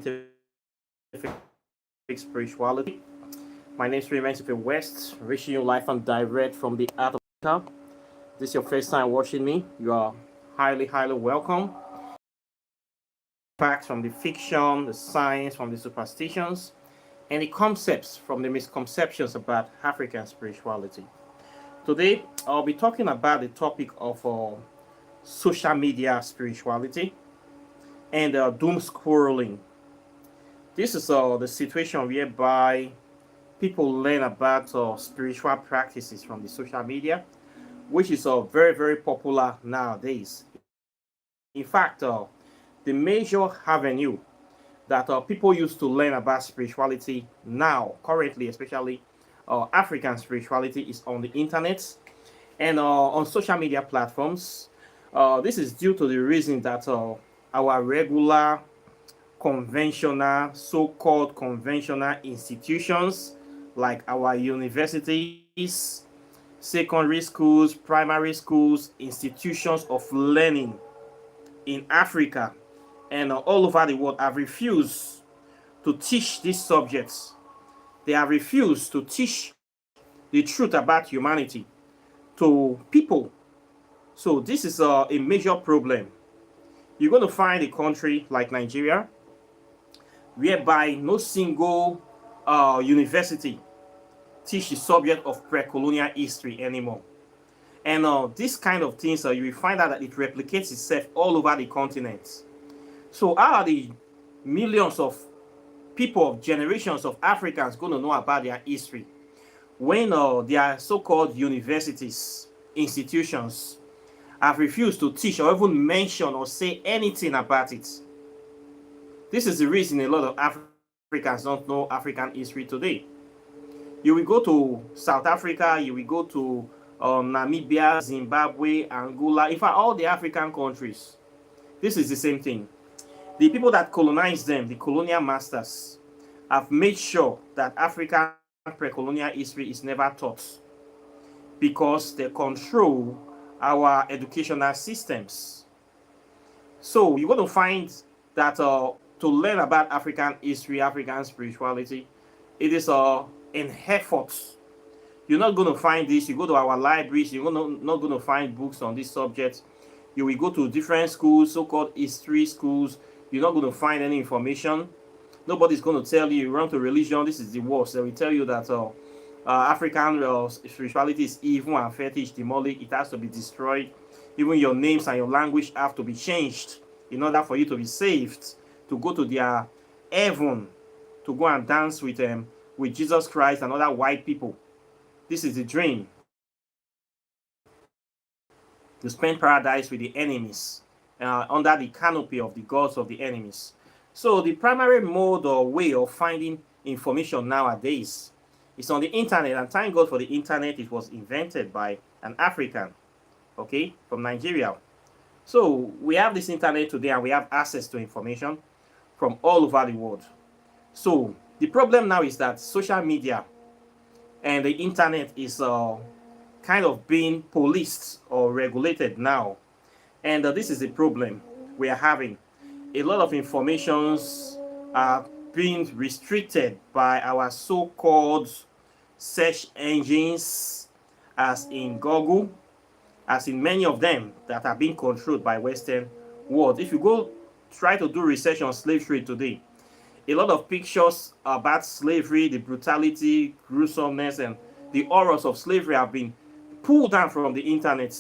scientific spirituality. My name is West, reaching you live and direct from the Art of Africa. This is your first time watching me. You are highly welcome. Facts from the fiction, the science from the superstitions, and the concepts from the misconceptions about African spirituality. Today, I'll be talking about the topic of social media spirituality and doom scrolling. This is the situation whereby people learn about spiritual practices from the social media, which is very popular nowadays. In fact, the major avenue that people used to learn about spirituality now, currently, especially African spirituality, is on the internet and on social media platforms. This is due to the reason that our regular conventional, so-called conventional institutions like our universities, secondary schools, primary schools, institutions of learning in Africa and all over the world have refused to teach these subjects. They have refused to teach the truth about humanity to people. So this is a major problem. You're going to find a country like Nigeria whereby no single university teach the subject of pre-colonial history anymore. And this kind of things, you will find out that it replicates itself all over the continent. So how are the millions of people, of generations of Africans going to know about their history when their so-called universities, institutions, have refused to teach or even mention or say anything about it? This is the reason a lot of Africans don't know African history today. You will go to South Africa, you will go to Namibia, Zimbabwe, Angola, in fact, all the African countries. This is the same thing. The people that colonized them, the colonial masters, have made sure that African pre-colonial history is never taught because they control our educational systems. So you're going to find that to learn about African history, African spirituality, it is an effort. You're not going to find this. You go to our libraries, you're not going to find books on this subject. You will go to different schools, so-called history schools. You're not going to find any information. Nobody's going to tell you run to religion. This is the worst. They will tell you that African spirituality is evil and fetish, demonic. It has to be destroyed. Even your names and your language have to be changed in order for you to be saved, to go to their heaven, to go and dance with Jesus Christ and other white people. This is the dream. To spend paradise with the enemies under the canopy of the gods of the enemies. So the primary mode or way of finding information nowadays is on the internet, and thank God for the internet. It was invented by an African, okay, from Nigeria. So we have this internet today and we have access to information from all over the world. So the problem now is that social media and the internet is kind of being policed or regulated now. And this is the problem we are having. A lot of informations are being restricted by our so-called search engines, as in Google, as in many of them that are being controlled by Western world. If you go try to do research on slave trade today, a lot of pictures about slavery, the brutality, gruesomeness, and the horrors of slavery have been pulled down from the internet.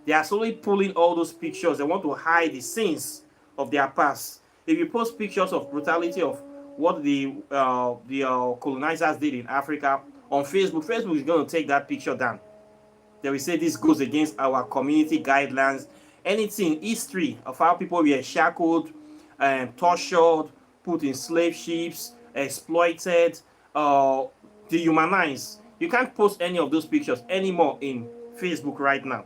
They are slowly pulling all those pictures. They want to hide the sins of their past. If you post pictures of brutality of what the colonizers did in Africa on Facebook, Facebook is going to take that picture down. They will say this goes against our community guidelines. Anything, history of how people were shackled and tortured, put in slave ships, exploited, dehumanized. You can't post any of those pictures anymore in Facebook right now.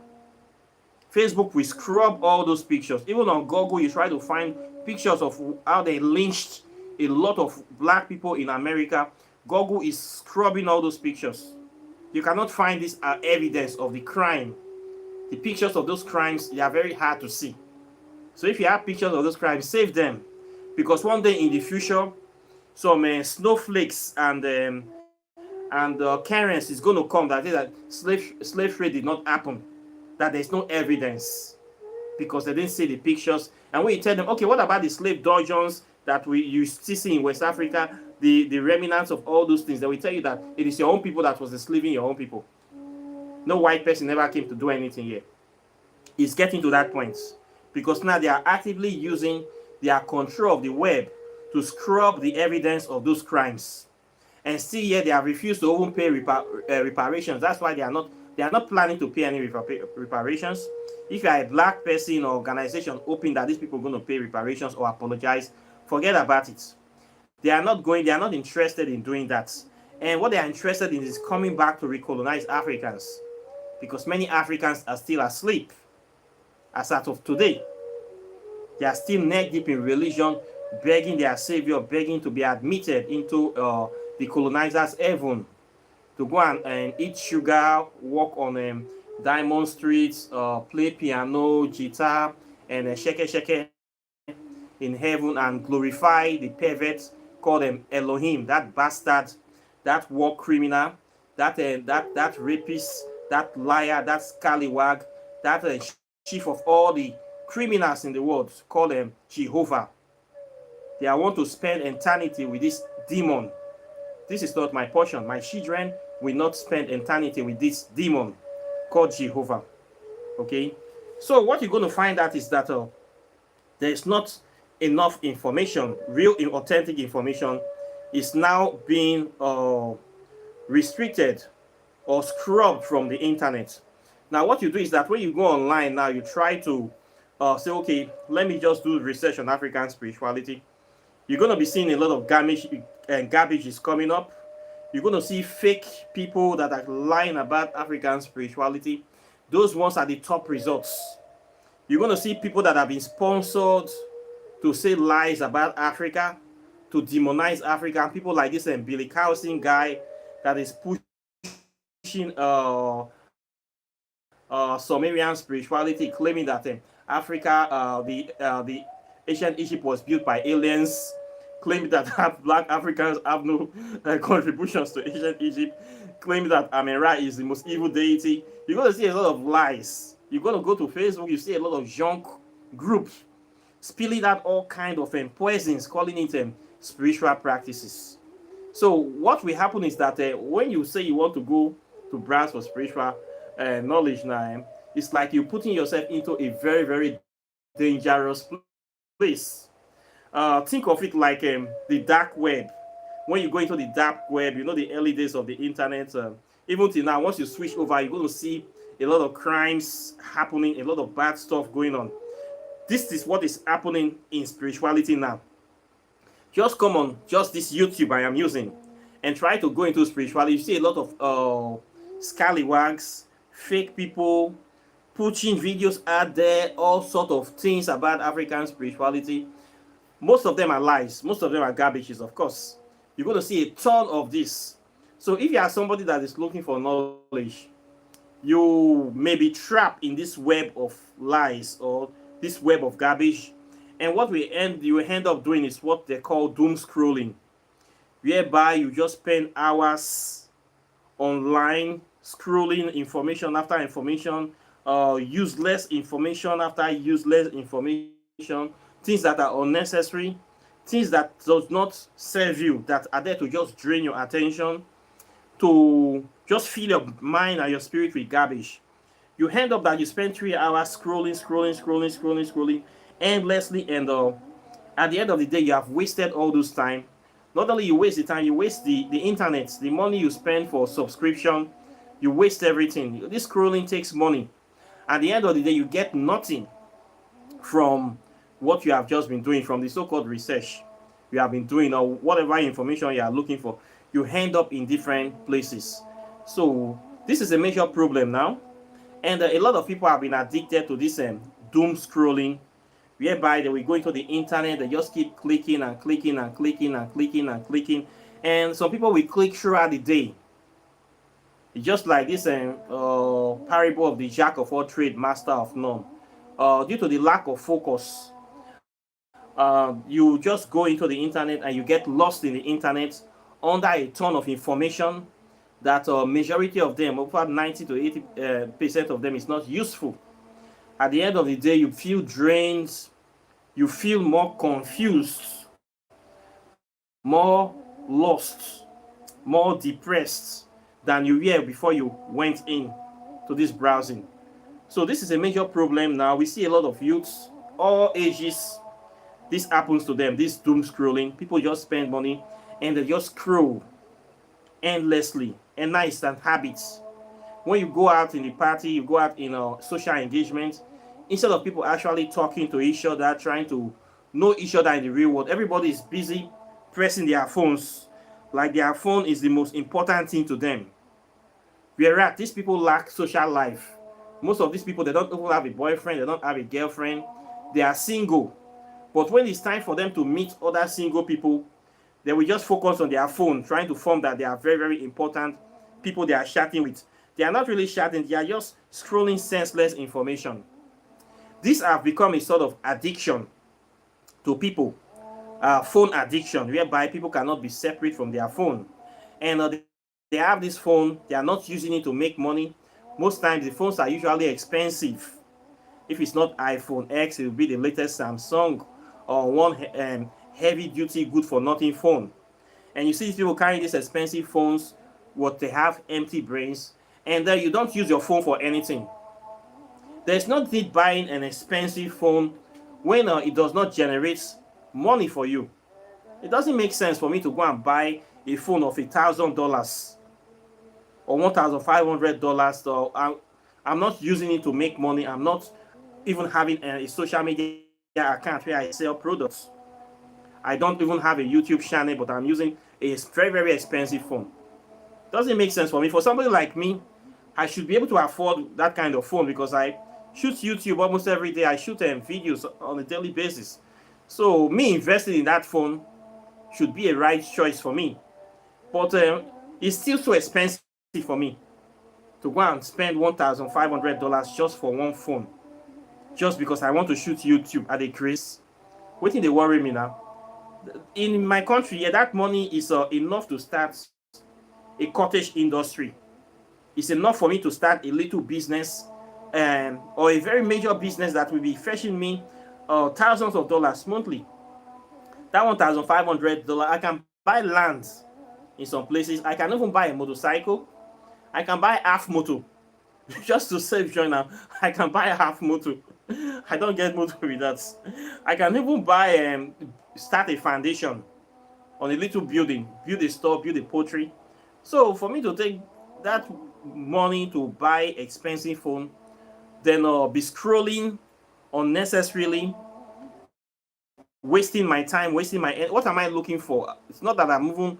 Facebook will scrub all those pictures. Even on Google, you try to find pictures of how they lynched a lot of black people in America. Google is scrubbing all those pictures. You cannot find this evidence of the crime. The pictures of those crimes, they are very hard to see. So if you have pictures of those crimes, save them. because one day in the future, some snowflakes and currents is going to come that say that slave trade did not happen, that there's no evidence because they didn't see the pictures. And when you tell them, okay, what about the slave dungeons that you still see in West Africa, the remnants of all those things, they will tell you that it is your own people that was enslaving your own people. No white person ever came to do anything here. It's getting to that point because now they are actively using their control of the web to scrub the evidence of those crimes. And still yet they have refused to even pay reparations. That's why they are not planning to pay any reparations. If you are a black person or organization hoping that these people are going to pay reparations or apologize, forget about it. They are not interested in doing that. And what they are interested in is coming back to recolonize Africans, because many Africans are still asleep as of today. They are still neck deep in religion, begging their savior, begging to be admitted into the colonizer's heaven, to go and eat sugar, walk on diamond streets, play piano, guitar, and sheke sheke in heaven, and glorify the pervert called Elohim, that bastard, that war criminal, that rapist, that liar, that scallywag, that chief of all the criminals in the world, called Jehovah. They want to spend eternity with this demon. This is not my portion. My children will not spend eternity with this demon called Jehovah. Okay? So what you're going to find out is that there is not enough information, real authentic information is now being restricted or scrubbed from the internet. Now what you do is that when you go online now, you try to say, okay, let me just do research on African spirituality. You're going to be seeing a lot of garbage is coming up. You're going to see fake people that are lying about African spirituality. Those ones are the top results. You're going to see people that have been sponsored to say lies about Africa, to demonize Africa. People like this Billy Cowson guy that is pushing Sumerian spirituality, claiming that Africa, the ancient Egypt was built by aliens, claiming that black Africans have no contributions to ancient Egypt, claiming that Amen-Ra is the most evil deity. You're going to see a lot of lies. You're going to go to Facebook, you see a lot of junk groups spilling out all kind of poisons, calling it spiritual practices. So what will happen is that when you say you want to go to browse for spiritual knowledge now, it's like you're putting yourself into a very, very dangerous place. Think of it like the dark web. When you go into the dark web, you know the early days of the internet, even till now, once you switch over, you're going to see a lot of crimes happening, a lot of bad stuff going on. This is what is happening in spirituality now. Just come on, just this YouTube I am using, and try to go into spirituality. You see a lot of scallywags, fake people, pushing videos out there, all sort of things about African spirituality. Most of them are lies. Most of them are garbages, of course. You're going to see a ton of this. So if you are somebody that is looking for knowledge, you may be trapped in this web of lies or this web of garbage. And what you end up doing is what they call doom scrolling, whereby you just spend hours online scrolling information after information, useless information after useless information, things that are unnecessary, things that does not serve you, that are there to just drain your attention, to just fill your mind and your spirit with garbage. You end up that you spend 3 hours scrolling endlessly, and at the end of the day, you have wasted all those time. Not only you waste the time, you waste the internet, the money you spend for subscription, you waste everything. This scrolling takes money. At the end of the day, you get nothing from what you have just been doing, from the so-called research you have been doing, or whatever information you are looking for. You end up in different places. So this is a major problem now, and a lot of people have been addicted to this doom scrolling, whereby they will go into the internet, they just keep clicking and clicking and clicking and clicking and clicking, and some people will click throughout the day. It's just like this parable of the jack of all trade, master of none. Due to the lack of focus, You just go into the internet and you get lost in the internet under a ton of information that majority of them, over 90 to 80 percent of them, is not useful. At the end of the day, you feel drained, you feel more confused, more lost, more depressed than you were before you went in to this browsing. So this is a major problem now. We see a lot of youths, all ages, this happens to them, this doom scrolling. People just spend money and they just scroll endlessly. And now it's an habit. When you go out in the party, you go out in a social engagement, instead of people actually talking to each other, trying to know each other in the real world, everybody is busy pressing their phones like their phone is the most important thing to them. Whereas these people lack social life. Most of these people, they don't even have a boyfriend, they don't have a girlfriend, they are single. But when it's time for them to meet other single people, they will just focus on their phone, trying to form that they are very, very important people they are chatting with. They are not really chatting, they are just scrolling senseless information. These have become a sort of addiction to people, phone addiction, whereby people cannot be separate from their phone. And they have this phone, they are not using it to make money. Most times the phones are usually expensive. If it's not iPhone X, it will be the latest Samsung or one heavy duty good for nothing phone. And you see these people carrying these expensive phones, what they have empty brains, and then you don't use your phone for anything. There's no need buying an expensive phone when it does not generate money for you. It doesn't make sense for me to go and buy a phone of $1,000 or $1,500. So I'm not using it to make money. I'm not even having a social media account where I sell products. I don't even have a YouTube channel, but I'm using a very, very expensive phone. Doesn't make sense for me. For somebody like me, I should be able to afford that kind of phone because I shoot YouTube almost every day. I shoot videos on a daily basis. So me investing in that phone should be a right choice for me. But it's still so expensive for me to go and spend $1,500 just for one phone, just because I want to shoot YouTube at a craze. What thing they worry me now? In my country, yeah, that money is enough to start a cottage industry. It's enough for me to start a little business or a very major business that will be fetching me thousands of dollars monthly. That $1,500, I can buy land in some places. I can even buy a motorcycle. I can buy half motor. Just to save joy now, I can buy a half motor. I don't get motor with that. I can even buy start a foundation on a little building, build a store, build a poultry. So for me to take that money to buy expensive phone, then be scrolling unnecessarily, wasting my time, wasting my, what am I looking for? It's not that I'm even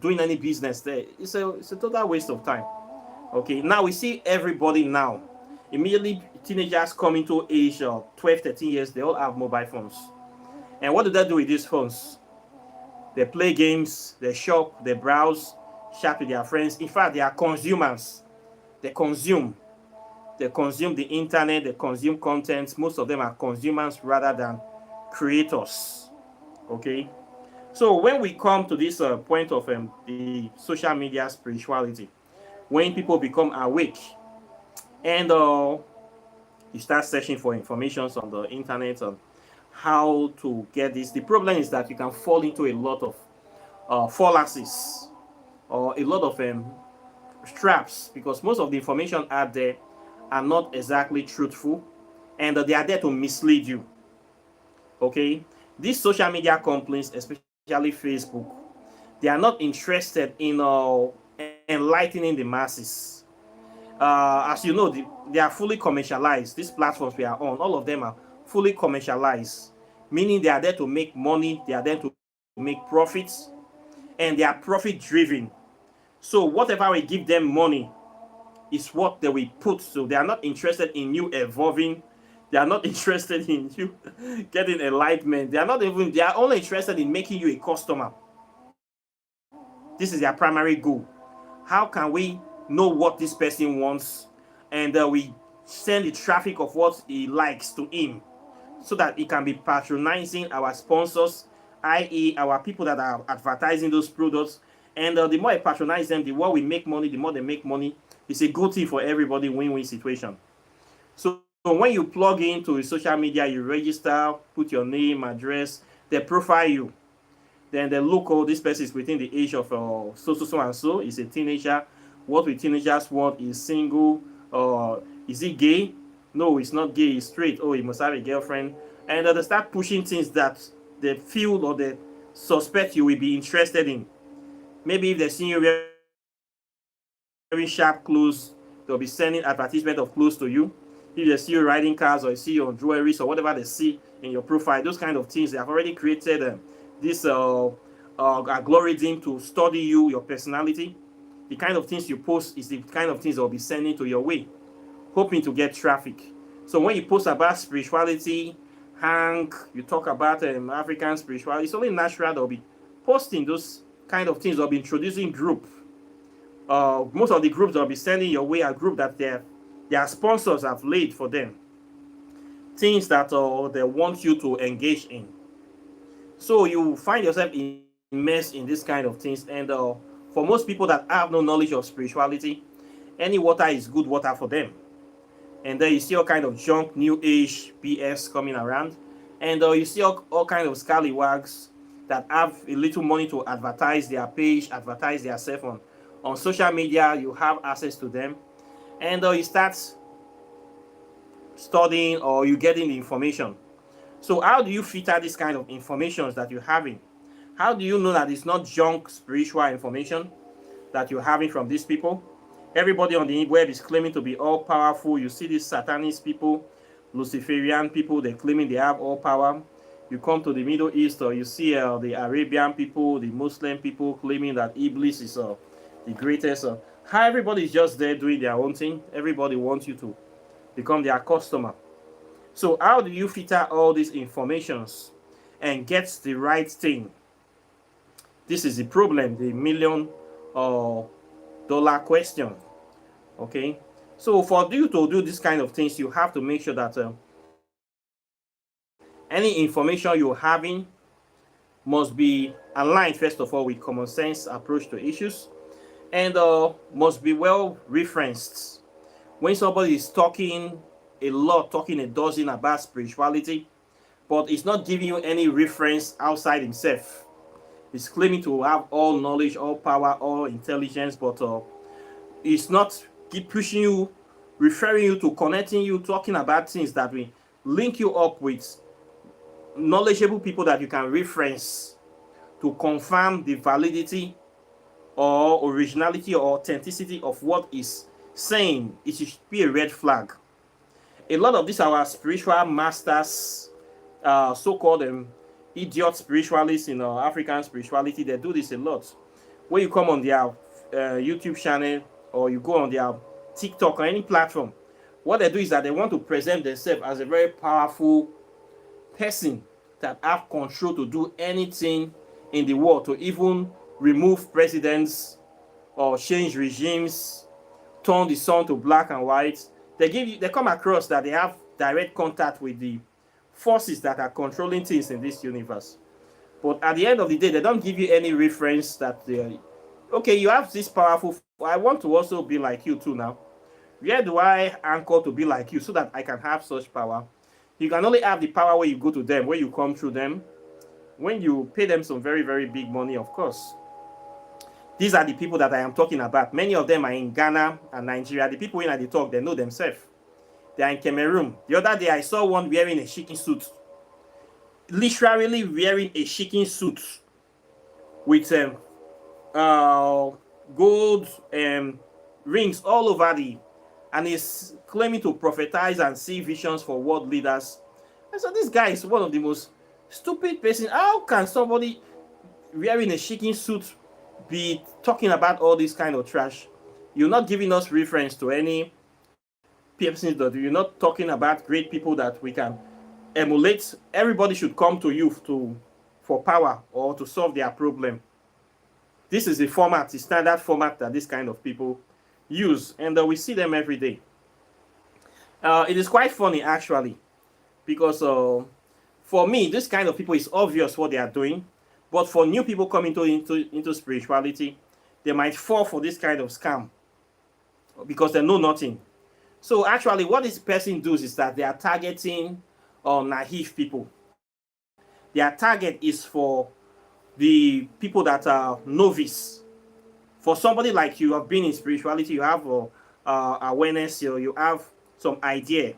doing any business there. It's a total waste of time. Okay, now we see everybody now. Immediately, teenagers coming to age of 12, 13 years, they all have mobile phones. And what do they do with these phones? They play games, they shop, they browse, chat with their friends. In fact, they are consumers. They consume. They consume the internet, they consume content. Most of them are consumers rather than creators. Okay? So when we come to this point of the social media spirituality, when people become awake and you start searching for information on the internet on how to get this, the problem is that you can fall into a lot of fallacies or a lot of traps, because most of the information out there are not exactly truthful and they are there to mislead you. Okay, these social media companies, especially Facebook, they are not interested in enlightening the masses. As you know, they are fully commercialized. These platforms we are on, all of them are fully commercialized, meaning they are there to make money, they are there to make profits, and they are profit driven. So whatever we give them money is what they will put. So they are not interested in you evolving. They are not interested in you getting enlightenment. They are only interested in making you a customer. This is their primary goal. How can we know what this person wants, and we send the traffic of what he likes to him, so that it can be patronizing our sponsors, i.e., our people that are advertising those products. And the more I patronize them, the more we make money, the more they make money. It's a good thing for everybody, win-win situation. So when you plug into social media, you register, put your name, address, they profile you. Then they look, oh, this person is within the age of so and so. Is a teenager. What we teenagers want is single. Is he gay? No, he's not gay. He's straight. Oh, he must have a girlfriend. And they start pushing things that they feel or they suspect you will be interested in. Maybe if they see you wearing sharp clothes, they'll be sending advertisement of clothes to you. If they see you riding cars or see you on jewelry or whatever they see in your profile, those kind of things, they have already created this algorithm to study you, your personality. The kind of things you post is the kind of things they'll be sending to your way, hoping to get traffic. So when you post about spirituality, you talk about African spirituality, it's only natural they'll be posting those kind of things. They'll be introducing group. Most of the groups they'll be sending your way are group that their sponsors have laid for them. Things that they want you to engage in. So you find yourself immersed in this kind of things. And for most people that have no knowledge of spirituality, any water is good water for them. And then you see all kind of junk, new age BS coming around. And you see all kind of scallywags that have a little money to advertise their page, advertise their self on social media. You have access to them. And you start studying or you getting the information. So how do you filter this kind of information that you're having? How do you know that it's not junk spiritual information that you're having from these people? Everybody on the web is claiming to be all powerful. You see these satanist people, Luciferian people, they're claiming they have all power. You come to the Middle East or you see the Arabian people, the Muslim people claiming that Iblis is the greatest. How everybody is just there doing their own thing. Everybody wants you to become their customer. So how do you filter all these informations and get the right thing? This is the problem, the $1,000,000 question. Okay, so for you to do this kind of things, you have to make sure that any information you're having must be aligned, first of all, with common sense approach to issues, and must be well referenced. When somebody is talking a dozen about spirituality, but it's not giving you any reference outside himself. He's claiming to have all knowledge, all power, all intelligence, but it's not keep pushing you, referring you to, connecting you, talking about things that will link you up with knowledgeable people that you can reference to confirm the validity or originality or authenticity of what is saying. It should be a red flag. A lot of these our spiritual masters, so-called idiot spiritualists in African spirituality, they do this a lot. When you come on their YouTube channel or you go on their TikTok or any platform, what they do is that they want to present themselves as a very powerful person that have control to do anything in the world, to even remove presidents or change regimes, turn the sun to black and white. They come across that they have direct contact with the forces that are controlling things in this universe. But at the end of the day, they don't give you any reference that okay, you have this powerful, I want to also be like you too now. Where do I anchor to be like you so that I can have such power? You can only have the power when you go to them, when you come through them, when you pay them some very, very big money, of course. These are the people that I am talking about. Many of them are in Ghana and Nigeria. The people in the talk, they know themselves. They are in Cameroon. The other day, I saw one wearing a chicken suit. Literally wearing a chicken suit with gold rings all over and is claiming to prophesize and see visions for world leaders. And so this guy is one of the most stupid person. How can somebody wearing a chicken suit be talking about all this kind of trash? You're not giving us reference to any persons that you're not talking about great people that we can emulate. Everybody should come to you for power or to solve their problem. This is the format, the standard format that this kind of people use, and we see them every day. It is quite funny, actually. because for me, this kind of people is obvious what they are doing, but for new people coming into spirituality, they might fall for this kind of scam because they know nothing. So actually, what this person does is that they are targeting naive people. Their target is for the people that are novice. For somebody like you have been in spirituality, you have awareness, you have some idea.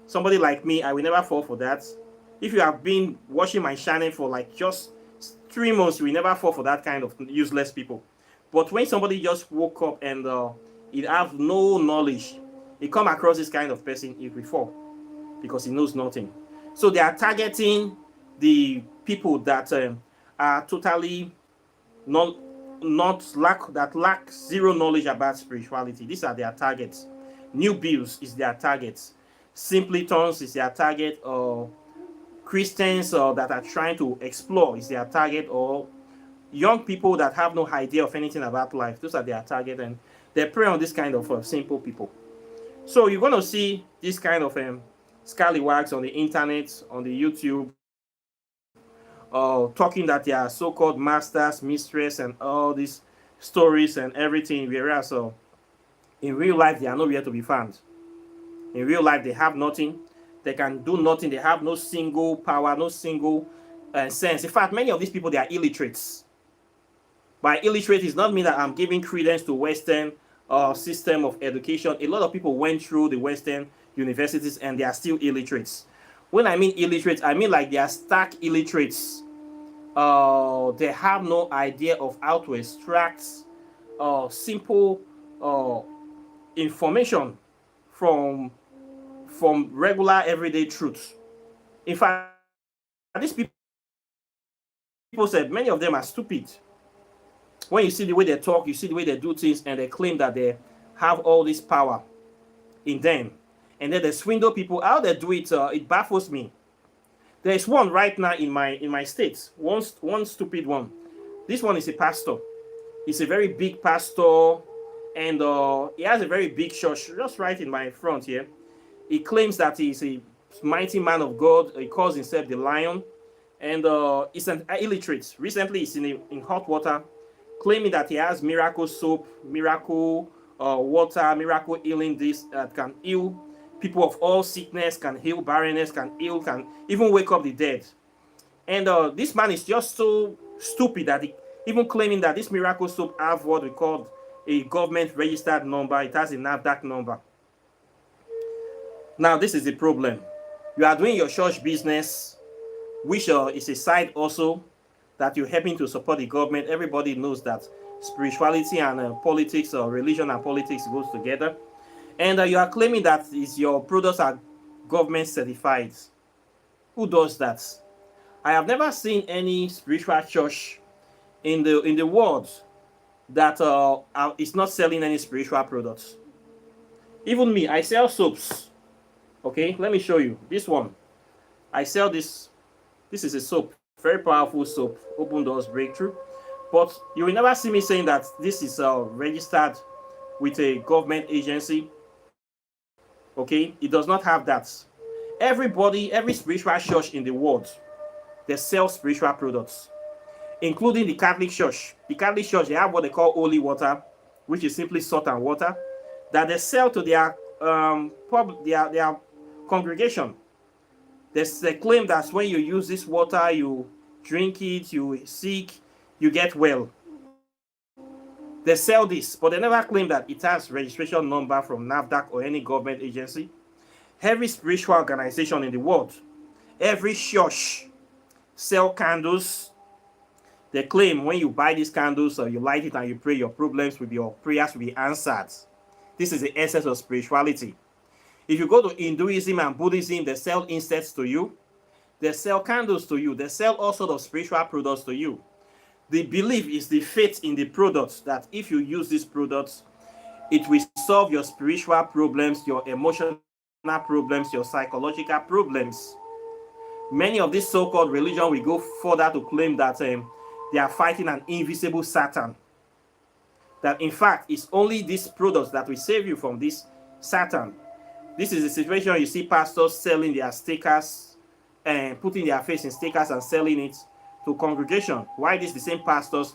Somebody like me, I will never fall for that. If you have been watching my channel for like just 3 months, you will never fall for that kind of useless people. But when somebody just woke up and he have no knowledge, he come across this kind of person, he will fall because he knows nothing. So they are targeting the people that are totally not lack zero knowledge about spirituality. These are their targets. New bills is their targets. Simpletons is their target, or Christians that are trying to explore is their target, or young people that have no idea of anything about life. Those are their target, and they prey on this kind of simple people. So you're going to see this kind of scallywags on the internet, on the YouTube, talking that they are so-called masters, mistress, and all these stories and everything, whereas in real life they are nowhere to be found. In real life they have nothing. They can do nothing. They have no single power, no single sense. In fact, many of these people, they are illiterates. By illiterate is not mean that I'm giving credence to Western system of education. A lot of people went through the Western universities and they are still illiterates. When I mean illiterates, I mean like they are stark illiterates. They have no idea of how to extract simple information from regular everyday truths. In fact, these people said many of them are stupid. When you see the way they talk, you see the way they do things, and they claim that they have all this power in them, and then they swindle people. How they do it, it baffles me. There is one right now in my state, one stupid one. This one is a pastor. He's a very big pastor, and he has a very big church just right in my front here. He claims that he's a mighty man of God. He calls himself the Lion, and he's an illiterate. Recently, he's in hot water, claiming that he has miracle soap, miracle water, miracle healing this that can heal people of all sickness, can heal barrenness, can even wake up the dead. And this man is just so stupid that he even claiming that this miracle soap have what we call a government registered number. It has a NAFDAC number. Now, this is the problem. You are doing your church business, which is a side also that you're helping to support the government. Everybody knows that spirituality and politics, or religion and politics, goes together. And you are claiming that your products are government certified. Who does that? I have never seen any spiritual church in the world that is not selling any spiritual products. Even me, I sell soaps. Okay, let me show you this one. I sell this. This is a soap, very powerful soap, open doors breakthrough. But you will never see me saying that this is registered with a government agency. Okay, it does not have that. Every spiritual church in the world, they sell spiritual products, including the Catholic Church. The Catholic Church, they have what they call holy water, which is simply salt and water, that they sell to their congregation. They claim that when you use this water, you drink it, you sick, you get well. They sell this, but they never claim that it has registration number from NAFDAC or any government agency. Every spiritual organization in the world, every church sell candles. They claim when you buy these candles or you light it and you pray, your prayers will be answered. This is the essence of spirituality. If you go to Hinduism and Buddhism, they sell incense to you. They sell candles to you. They sell all sorts of spiritual products to you. The belief is the faith in the products, that if you use these products, it will solve your spiritual problems, your emotional problems, your psychological problems. Many of these so-called religion will go further to claim that they are fighting an invisible Satan. That in fact, it's only these products that will save you from this Satan. This is the situation you see pastors selling their stickers and putting their face in stickers and selling it to congregation. Why this the same pastors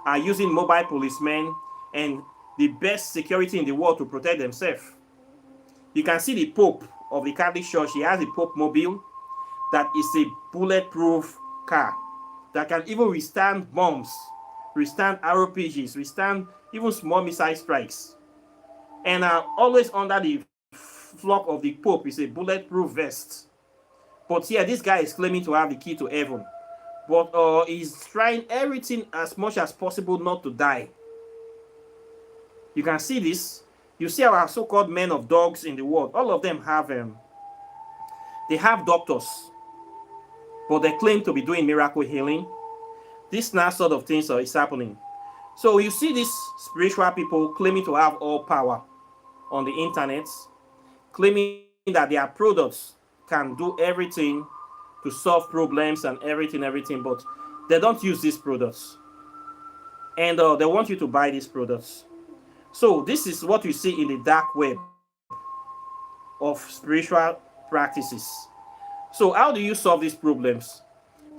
are using mobile policemen and the best security in the world to protect themselves. You can see the Pope of the Catholic Church. He has a Pope mobile that is a bulletproof car that can even withstand bombs, withstand RPGs, withstand even small missile strikes. And always under the flock of the Pope is a bulletproof vest. But yeah, this guy is claiming to have the key to heaven. But he's trying everything as much as possible not to die. You can see this. You see our so-called men of dogs in the world. All of them have they have doctors, but they claim to be doing miracle healing. This now sort of things is happening. So you see these spiritual people claiming to have all power on the internet, claiming that their products can do everything to solve problems and everything, but they don't use these products. And they want you to buy these products. So this is what you see in the dark web of spiritual practices. So how do you solve these problems?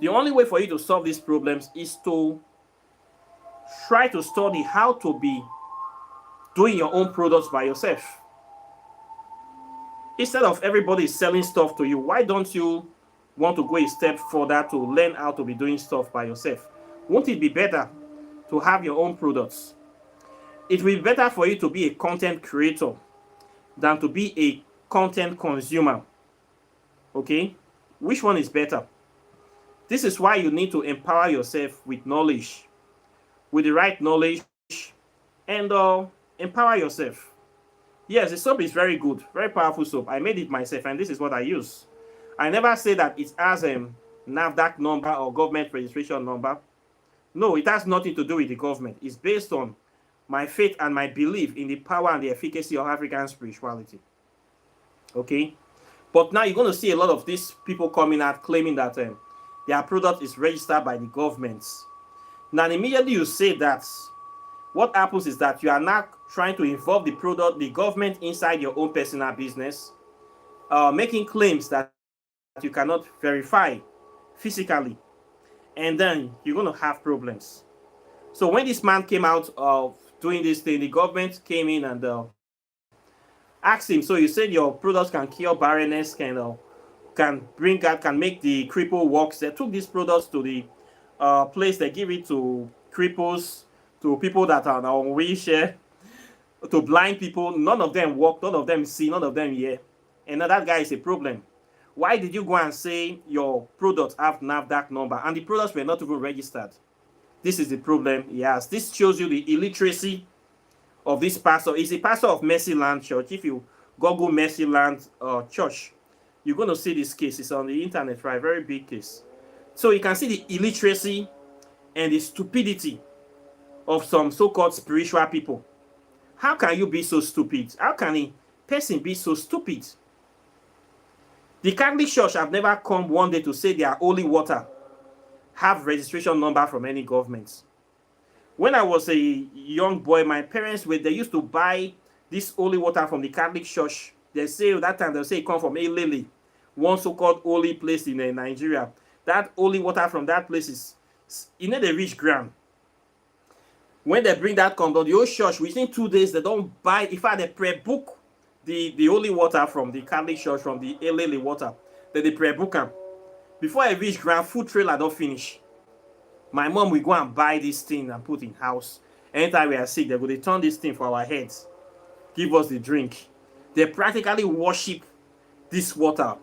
The only way for you to solve these problems is to try to study how to be doing your own products by yourself. Instead of everybody selling stuff to you, why don't you want to go a step further to learn how to be doing stuff by yourself? Won't it be better to have your own products? It will be better for you to be a content creator than to be a content consumer. Okay? Which one is better? This is why you need to empower yourself with knowledge, with the right knowledge, and empower yourself. Yes, the soap is very good, very powerful soap. I made it myself, and this is what I use. I never say that it has a NAFDAC number or government registration number. No, it has nothing to do with the government. It's based on my faith and my belief in the power and the efficacy of African spirituality. Okay? But now you're going to see a lot of these people coming out claiming that their product is registered by the government. Now, immediately you say that, what happens is that you are now trying to involve the product, the government inside your own personal business, making claims that you cannot verify physically, and then you're going to have problems. So when this man came out of doing this thing, the government came in and asked him, so you said your products can cure barrenness, can bring out, can make the cripple walk. They took these products to the place, they give it to cripples, to people that are on wheelchair, to blind people. None of them walk, none of them see, none of them hear. And now that guy is a problem. Why did you go and say your products have NAFDAC number and the products were not even registered? This is the problem he has. This shows you the illiteracy of this pastor. He's a pastor of Mercyland Church. If you Google Mercyland Church, you're going to see this case. It's on the internet, right? Very big case. So you can see the illiteracy and the stupidity of some so-called spiritual people. How can you be so stupid? How can a person be so stupid? The Catholic Church have never come one day to say their holy water have registration number from any government. When I was a young boy, my parents they used to buy this holy water from the Catholic Church. They say that time they'll say it come from a Lily, one so-called holy place in Nigeria. That holy water from that place is the rich ground. When they bring that come to the old church, within 2 days they don't buy. In fact, they pre-book the holy water from the Catholic Church, from the Lily water. Then they pre-book them. Before I reach ground, food trailer don't finish. My mom will go and buy this thing and put in house. Anytime we are sick, they go to turn this thing for our heads, give us the drink. They practically worship this water,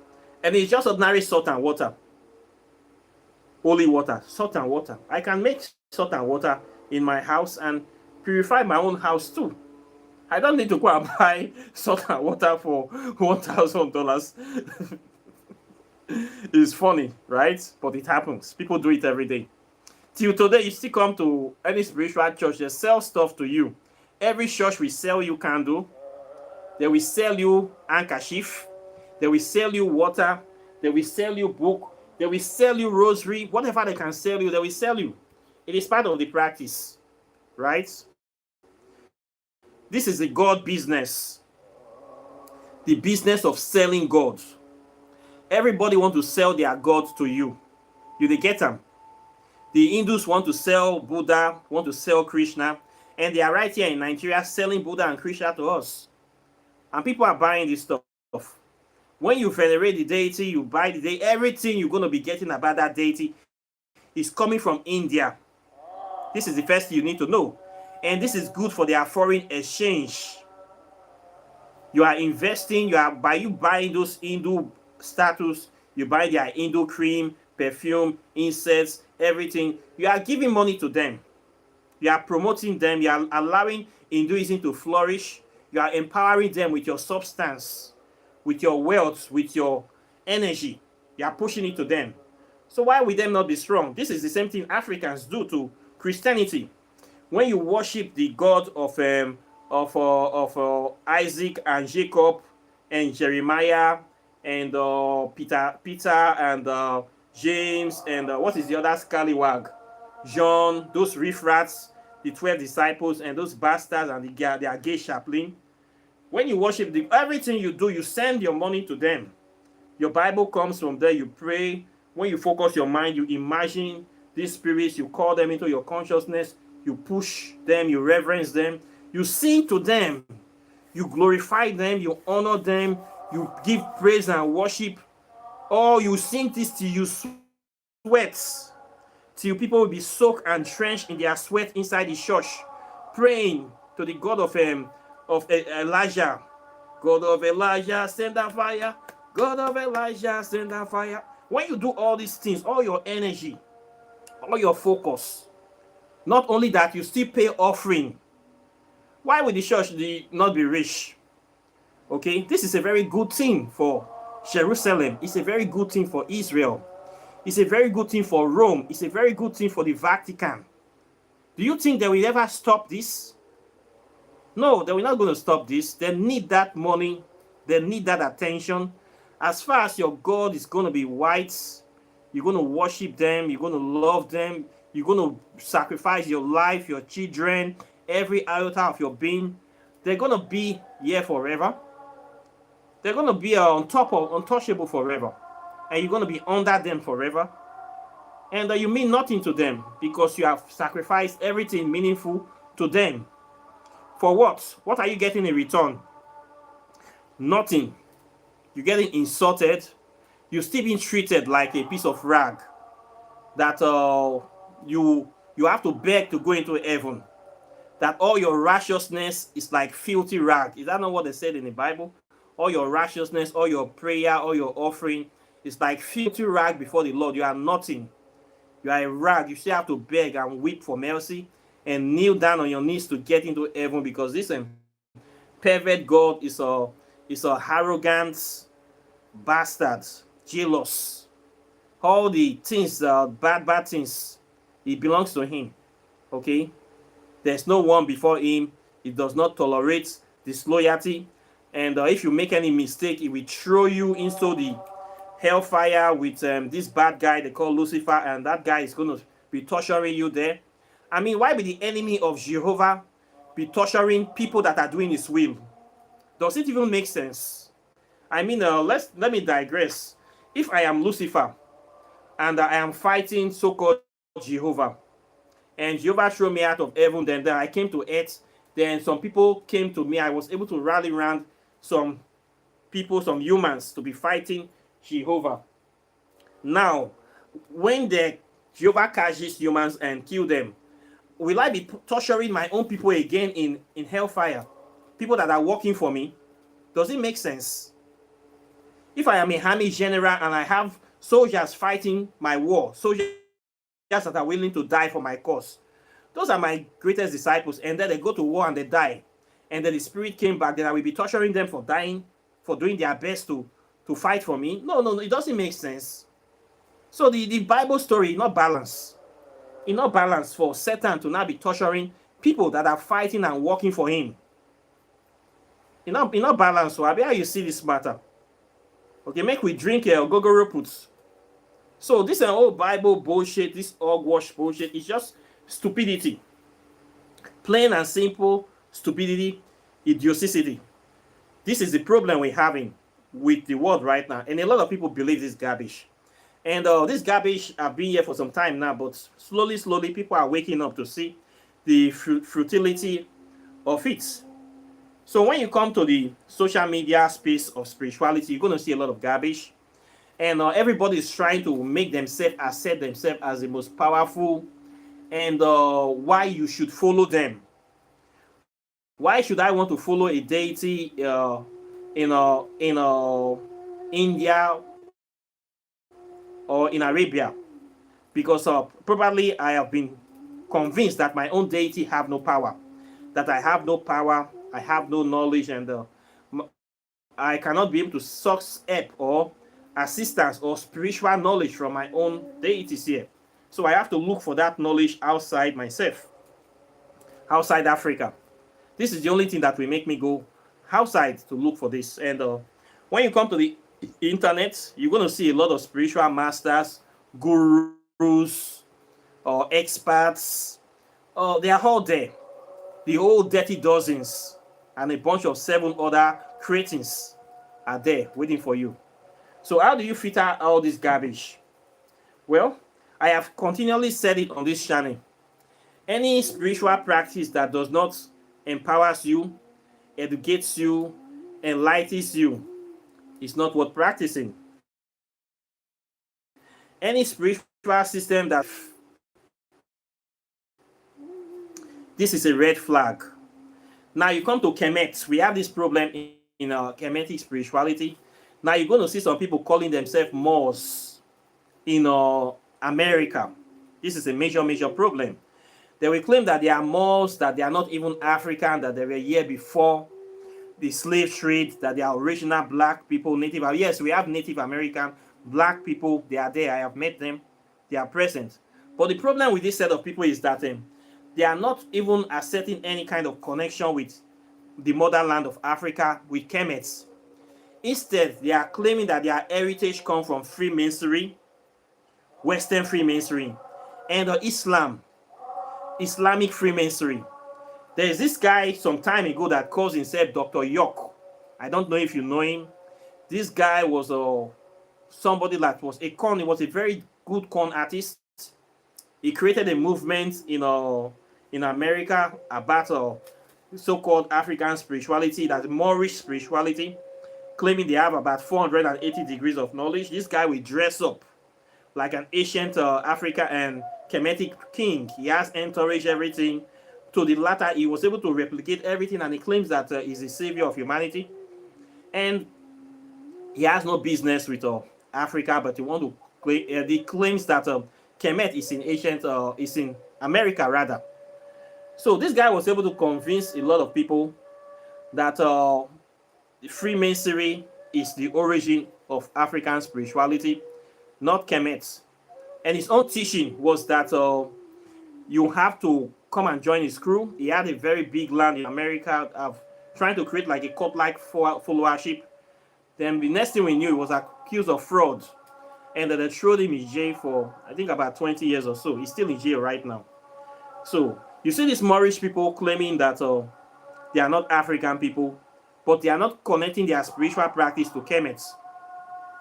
and it's just ordinary salt and water, holy water, salt and water. I can make salt and water in my house and purify my own house too. I don't need to go and buy salt and water for $1,000. It's funny, right? But it happens. People do it every day. Till today, you still come to any spiritual church, they sell stuff to you. Every church will sell you candle. They will sell you handkerchief. They will sell you water. They will sell you book. They will sell you rosary. Whatever they can sell you, they will sell you. It is part of the practice, right? This is a God business. the business of selling God. Everybody want to sell their God to you. You dey get them. The Hindus want to sell Buddha, want to sell Krishna, and they are right here in Nigeria selling Buddha and Krishna to us. And people are buying this stuff. When you venerate the deity, you buy the deity, everything you're going to be getting about that deity is coming from India. This is the first thing you need to know. And this is good for their foreign exchange. You are investing, by you buying those Hindu statues, you buy their Hindu cream, perfume, incense, everything. You are giving money to them. You are promoting them. You are allowing Hinduism to flourish. You are empowering them with your substance, with your wealth, with your energy. You are pushing it to them. So why will them not be strong? This is the same thing Africans do to Christianity. When you worship the God of Isaac and Jacob and Jeremiah and Peter and James and what is the other scallywag? John, those riffrats, the 12 disciples and those bastards and their gay chaplain. When you worship, everything you do, you send your money to them. Your Bible comes from there, you pray. When you focus your mind, you imagine these spirits, you call them into your consciousness, you push them, you reverence them, you sing to them, you glorify them, you honor them, you give praise and worship, or you sing this till you sweat, till people will be soaked and drenched in their sweat inside the church, praying to the God of Elijah. God of Elijah, send down fire. God of Elijah, send down fire. When you do all these things, all your energy, all your focus, not only that, you still pay offering. Why would the church not be rich? Okay, this is a very good thing for Jerusalem. It's a very good thing for Israel. It's a very good thing for Rome. It's a very good thing for the Vatican. Do you think they will ever stop this? No, they will not going to stop this. They need that money. They need that attention. As far as your God is going to be white, you're going to worship them, you're going to love them, you're going to sacrifice your life, your children, every iota of your being. They're going to be here forever. They're going to be on top of untouchable forever. And you're going to be under them forever. And you mean nothing to them because you have sacrificed everything meaningful to them. For what? What are you getting in return? Nothing. You're getting insulted. You're still being treated like a piece of rag that you have to beg to go into heaven. That all your righteousness is like filthy rag. Is that not what they said in the Bible? All your righteousness, all your prayer, all your offering is like filthy rag before the Lord. You are nothing. You are a rag. You still have to beg and weep for mercy and kneel down on your knees to get into heaven because this pervert God is a arrogant bastard, jealous. All the things, bad things, it belongs to him. Okay? There's no one before him. He does not tolerate disloyalty. And if you make any mistake, it will throw you into the hellfire with this bad guy they call Lucifer, and that guy is going to be torturing you there. I mean, why would the enemy of Jehovah be torturing people that are doing his will? Does it even make sense? I mean, let me digress. If I am Lucifer and I am fighting so-called Jehovah, and Jehovah threw me out of heaven, then I came to earth, then some people came to me, I was able to rally around some people, some humans, to be fighting Jehovah. Now, when the Jehovah catches humans and kill them, will I be torturing my own people again in hellfire? People that are working for me? Does it make sense? If I am a army general and I have soldiers fighting my war, soldiers that are willing to die for my cause, those are my greatest disciples, and then they go to war and they die, and then the spirit came back, then I will be torturing them for dying, for doing their best to fight for me? No, it doesn't make sense. So the Bible story is not balanced. It's not balanced for Satan to now be torturing people that are fighting and working for him. It's not balanced. So how you see this matter? Okay, make we drink Gogoro puts. So this old Bible bullshit, this hogwash bullshit, is just stupidity. Plain and simple stupidity, idioticity. This is the problem we're having with the world right now, and a lot of people believe this garbage. And this garbage have been here for some time now, but slowly, people are waking up to see the futility of it. So when you come to the social media space of spirituality, you're going to see a lot of garbage, and everybody is trying to make themselves assert themselves as the most powerful, and why you should follow them. Why should I want to follow a deity in India or in Arabia? Because probably I have been convinced that my own deity have no power, that I have no power, I have no knowledge, and I cannot be able to suck up or assistance or spiritual knowledge from my own deities here. So I have to look for that knowledge outside myself, outside Africa. This is the only thing that will make me go outside to look for this. And when you come to the internet, you're going to see a lot of spiritual masters, gurus, or experts. They are all there. The whole dirty dozens and a bunch of 7 other cretins are there waiting for you. So how do you filter all this garbage? Well, I have continually said it on this channel. Any spiritual practice that does not empowers you, educates you, enlightens you is not worth practicing. Any spiritual system that this is a red flag. Now you come to Kemet. We have this problem in our Kemetic spirituality. Now you're going to see some people calling themselves Moors in America. This is a major problem. They will claim that they are Moors, that they are not even African, that they were here before the slave trade, that they are original black people, native. Yes, we have Native American black people. They are there. I have met them. They are present. But the problem with this set of people is that they are not even asserting any kind of connection with the motherland of Africa, with Kemets. Instead, they are claiming that their heritage comes from Freemasonry, Western Freemasonry, and Islamic Freemasonry. There is this guy some time ago that calls himself Dr. York. I don't know if you know him. This guy was somebody that was a con. He was a very good con artist. He created a movement in America about so-called African spirituality, that's Moorish spirituality, claiming they have about 480 degrees of knowledge. This guy will dress up like an ancient Africa and Kemetic king. He has entourage, everything. To the latter, he was able to replicate everything, and he claims that he's the savior of humanity. And he has no business with Africa, but he claims that Kemet is in is in America rather. So this guy was able to convince a lot of people that Freemasonry is the origin of African spirituality, not Kemet. And his own teaching was that you have to come and join his crew. He had a very big land in America of trying to create like a cult-like followership. Then the next thing we knew, he was accused of fraud. And they threw him in jail for, I think, about 20 years or so. He's still in jail right now. So you see these Moorish people claiming that they are not African people, but they are not connecting their spiritual practice to Kemets.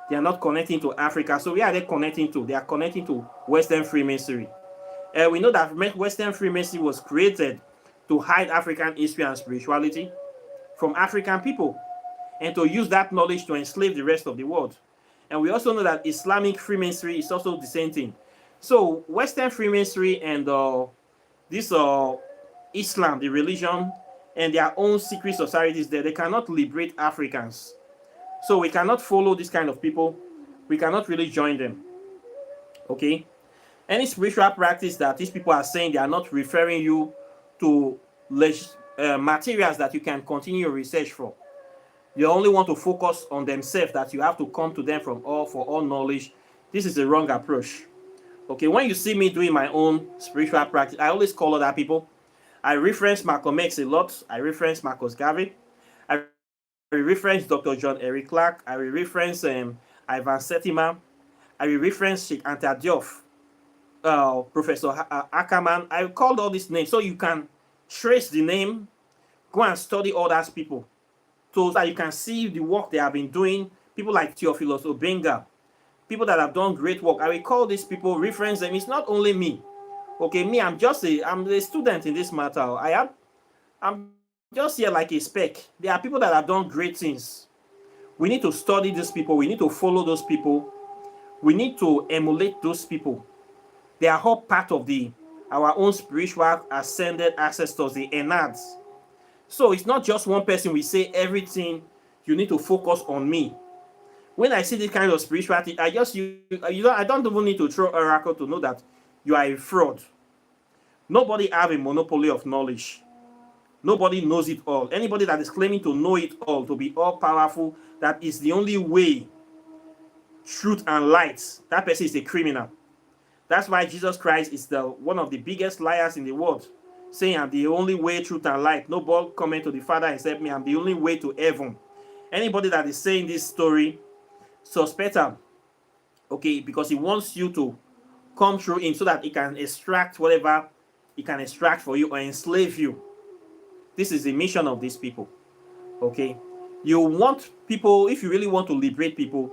They are not connecting to Africa. So where are they connecting to? They are connecting to Western Freemasonry. We know that Western Freemasonry was created to hide African history and spirituality from African people, and to use that knowledge to enslave the rest of the world. And we also know that Islamic Freemasonry is also the same thing. So Western Freemasonry and this Islam, the religion, and their own secret societies there, they cannot liberate Africans. So we cannot follow this kind of people. We cannot really join them. Okay? Any spiritual practice that these people are saying, they are not referring you to materials that you can continue your research for. They only want to focus on themselves, that you have to come to them for all knowledge. This is a wrong approach. Okay, when you see me doing my own spiritual practice, I always call other people. I reference Malcolm X a lot. I reference Marcus Garvey. I reference Dr. John Eric Clark. I reference Ivan Setima. I reference Sheikh Anta Diop, Professor Ackerman. I called all these names so you can trace the name, go and study all those people. so that you can see the work they have been doing. People like Theophilus Obenga, people that have done great work. I will call these people, reference them. It's not only me. Okay, me, I'm a student in this matter. I'm just here like a speck. There are people that have done great things. We need to study these people. We need to follow those people. We need to emulate those people. They are all part of our own spiritual ascended ancestors, the Enads. So it's not just one person. We say everything. You need to focus on me. When I see this kind of spirituality, I don't even need to throw oracle to know that you are a fraud. Nobody have a monopoly of knowledge. Nobody knows it all. Anybody that is claiming to know it all, to be all powerful, that is the only way, truth and light, that person is a criminal. That's why Jesus Christ is one of the biggest liars in the world, saying, I'm the only way, truth and light. Nobody coming to the Father except me. I'm the only way to heaven. Anybody that is saying this story, suspect him. Okay, because he wants you to come through him so that he can extract whatever he can extract for you or enslave you. This is the mission of these people. Okay, you want people, if you really want to liberate people,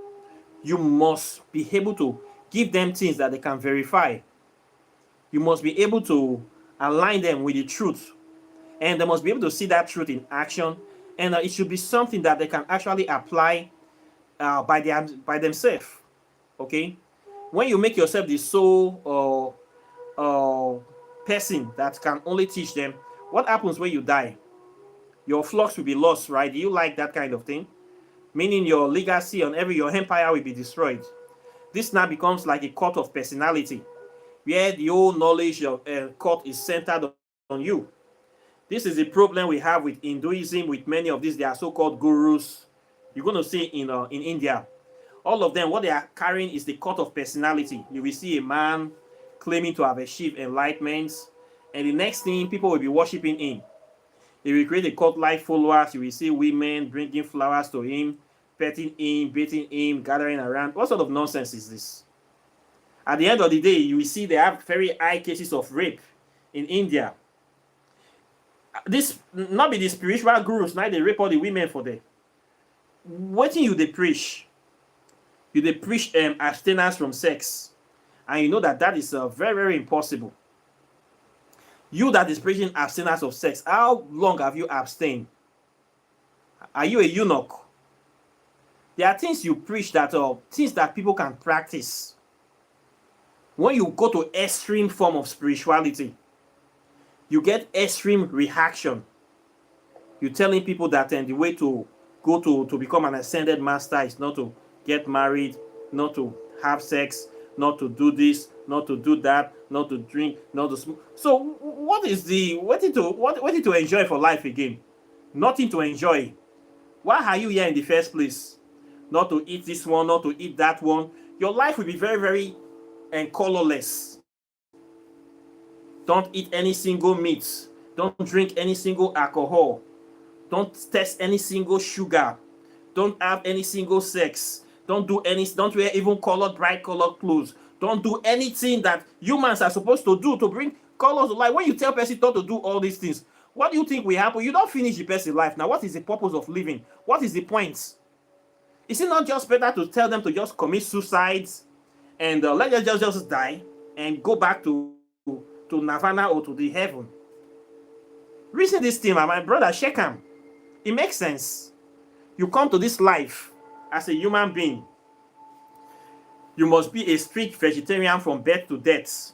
you must be able to give them things that they can verify. You must be able to align them with the truth, and they must be able to see that truth in action, and it should be something that they can actually apply by themselves. Okay, when you make yourself the sole person that can only teach them, what happens when you die? Your flocks will be lost, right? Do you like that kind of thing? Meaning your legacy on your empire will be destroyed. This now becomes like a cult of personality, where the whole knowledge of cult is centered on you. This is the problem we have with Hinduism, with many of these, they are so-called gurus. You're going to see in India, all of them, what they are carrying is the cult of personality. You will see a man claiming to have achieved enlightenment, and the next thing, people will be worshiping him. He will create a cult-like followers. You will see women bringing flowers to him, petting him, beating him, gathering around. What sort of nonsense is this? At the end of the day, you will see they have very high cases of rape in India. This not be the spiritual gurus, now they rape all the women for them. What thing you they preach? You they preach abstinence from sex. And you know that is very, very impossible. You that is preaching abstinence of sex, how long have you abstained? Are you a eunuch? There are things you preach that are things that people can practice. When you go to extreme form of spirituality, you get extreme reaction. You're telling people that the way to go to become an ascended master is not to get married, not to have sex, not to do this, not to do that, not to drink, not to smoke. So what is to enjoy for life again? Nothing to enjoy. Why are you here in the first place? Not to eat this one, not to eat that one. Your life will be very, very colorless. Don't eat any single meat. Don't drink any single alcohol. Don't test any single sugar. Don't have any single sex. Don't wear even bright colored clothes. Don't do anything that humans are supposed to do to bring colors to life. When you tell person not to do all these things, what do you think will happen? You don't finish the person's life. Now, what is the purpose of living? What is the point? Is it not just better to tell them to just commit suicides and let them just die and go back to Nirvana or to the heaven? Reason this thing, my brother, check him. It makes sense. You come to this life as a human being. You must be a strict vegetarian from birth to death.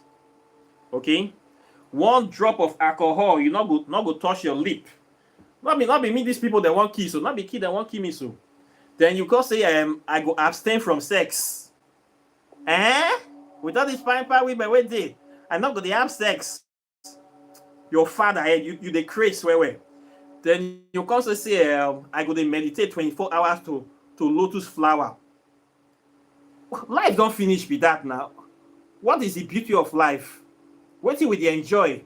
Okay? One drop of alcohol, you not go touch your lip. Not be me, these people that want kill, so not be kid that want kill me, so. Then you can say, I go abstain from sex. Without this fine women, wait there. I'm not going to have sex. Your father, you the craze, where. Then you can say, I go to meditate 24 hours to lotus flower. Life don't finish with that now. What is the beauty of life? What will you enjoy?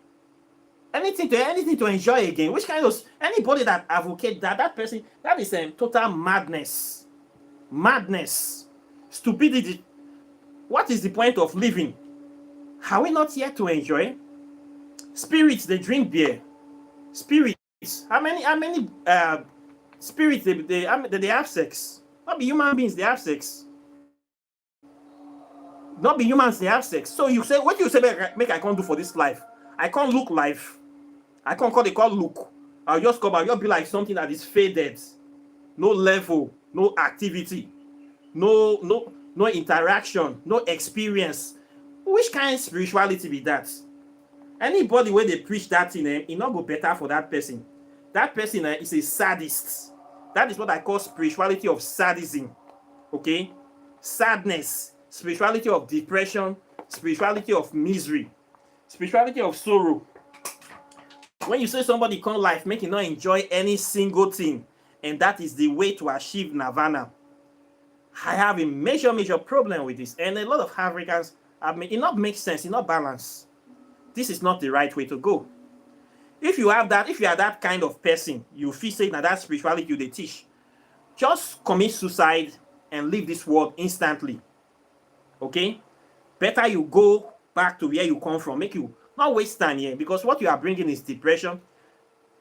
Anything to enjoy again. Which kind of anybody that advocate that person, that is total madness. Madness. Stupidity. What is the point of living? Are we not here to enjoy? Spirits, they drink beer. Spirits. How many Spirits, they have sex. Not be human beings, they have sex. Not be humans, they have sex. So you say, what you say make I can't do for this life? I can't look life. I can't call they call look. I'll just come, I'll just be like something that is faded. No level, no activity, no interaction, no experience. Which kind of spirituality be that? Anybody where they preach that thing, it not go better for that person. That person is a sadist. That is what I call spirituality of sadism. Okay? Sadness, spirituality of depression, spirituality of misery, spirituality of sorrow. When you say somebody come life, make you not enjoy any single thing, and that is the way to achieve nirvana, I have a major problem with this. And a lot of Africans, it not makes sense, it not balance. This is not the right way to go. If you are that kind of person, you feel say that spirituality you they teach, just commit suicide and leave this world instantly. Okay? Better you go back to where you come from. Make you not waste time here, because what you are bringing is depression,